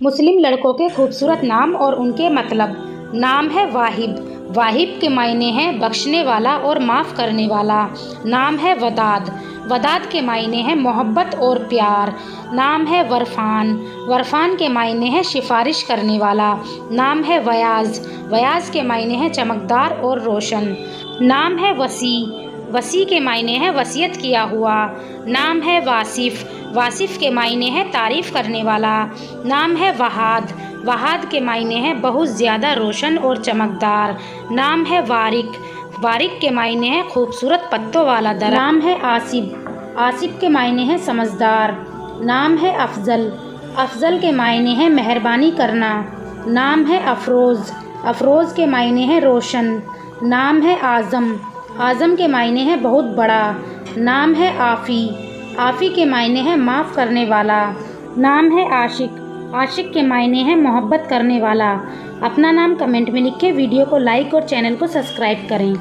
मुस्लिम लड़कों के खूबसूरत नाम और उनके मतलब। नाम है वाहिब। वाहिब के मायने हैं बख्शने वाला और माफ़ करने वाला। नाम है वदाद। वदाद के मायने हैं मोहब्बत और प्यार। नाम है वरफान। वरफान के मायने हैं सिफारिश करने वाला। नाम है वयाज। वयाज के मायने हैं चमकदार और रोशन। नाम है वसी। वसी के मायने हैं वसीयत किया हुआ। नाम है वासिफ। वासिफ के मायने हैं तारीफ़ करने वाला। नाम है वहाद। वहाद के मायने हैं बहुत ज़्यादा रोशन और चमकदार। नाम है वारिक। वारिक के मायने हैं खूबसूरत पत्तों वाला दरख्त। नाम है आसिब। आसिब के मायने हैं समझदार। नाम है अफजल। अफजल के मायने हैं मेहरबानी करना। नाम है अफरोज़। अफरोज़ के मायने हैं रोशन। नाम है आज़म। आज़म के मायने हैं बहुत बड़ा। नाम है आफ़ी। आफ़ी के मायने हैं माफ़ करने वाला। नाम है आशिक। आशिक के मायने हैं मोहब्बत करने वाला। अपना नाम कमेंट में लिख के वीडियो को लाइक और चैनल को सब्सक्राइब करें।